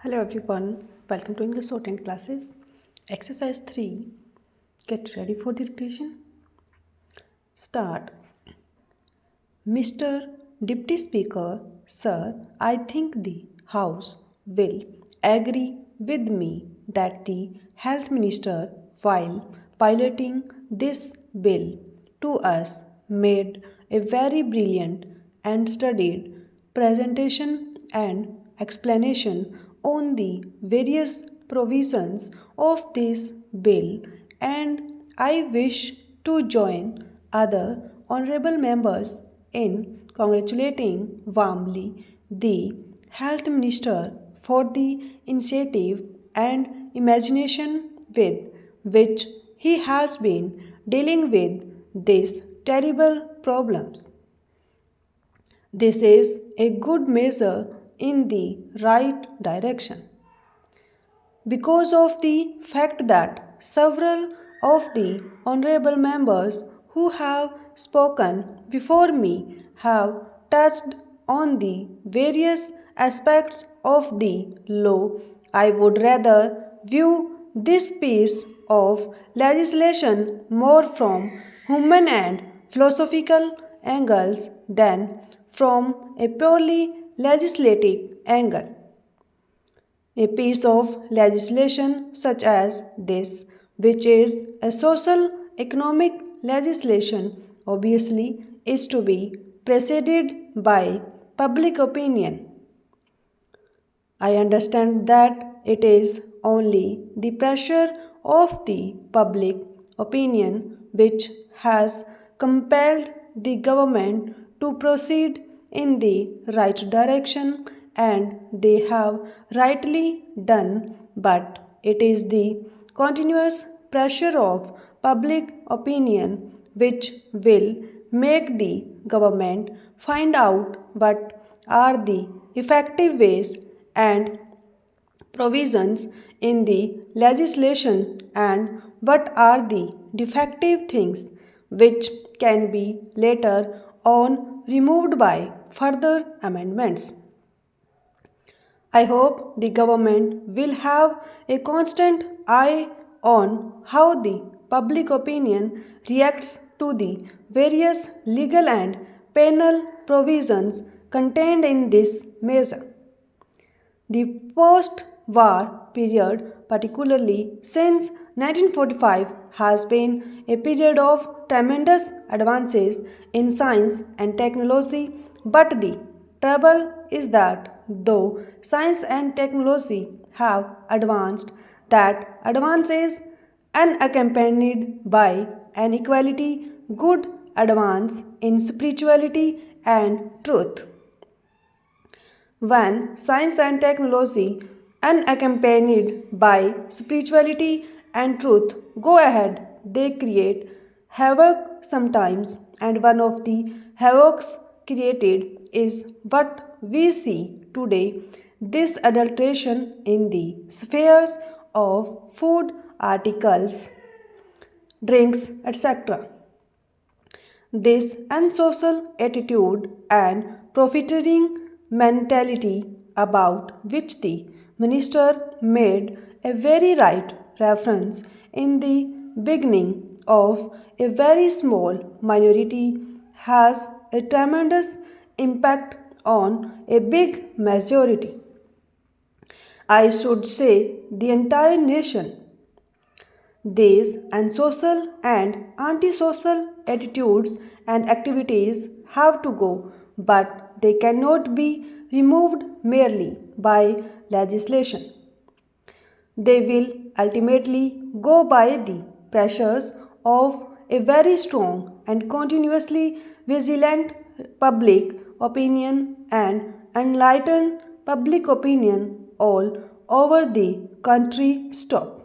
Hello everyone, welcome to English Shorthand classes. Exercise 3. Get ready for the dictation. Start. Mr. Deputy Speaker, sir, I think the House will agree with me that the Health Minister, while piloting this bill to us, made a very brilliant and studied presentation and explanation on the various provisions of this bill, and I wish to join other honorable members in congratulating warmly the Health Minister for the initiative and imagination with which he has been dealing with these terrible problems. This is a good measure in the right direction because of the fact that several of the honorable members who have spoken before me have touched on the various aspects of the law. I would rather view this piece of legislation more from human and philosophical angles than from a purely legislative angle. A piece of legislation such as this, which is a social economic legislation, obviously is to be preceded by public opinion. I understand that it is only the pressure of the public opinion which has compelled the government to proceed in the right direction, and they have rightly done, but it is the continuous pressure of public opinion which will make the government find out what are the effective ways and provisions in the legislation and what are the defective things which can be later on removed by further amendments. I hope the government will have a constant eye on how the public opinion reacts to the various legal and penal provisions contained in this measure. The post-war period, particularly since 1945, has been a period of tremendous advances in science and technology, but the trouble is that though science and technology have advanced, that advance is unaccompanied by an equality good advance in spirituality and truth. When science and technology, unaccompanied by spirituality and truth, go ahead, they create havoc sometimes, and one of the havocs created is what we see today, this adulteration in the spheres of food articles, drinks, etc. This unsocial attitude and profiteering mentality about which the minister made a very right reference in the beginning of a very small minority has a tremendous impact on a big majority. I should say the entire nation. These unsocial and antisocial attitudes and activities have to go, but they cannot be removed merely by legislation. They will ultimately go by the pressures of a very strong and continuously vigilant public opinion and enlightened public opinion all over the country. Stop.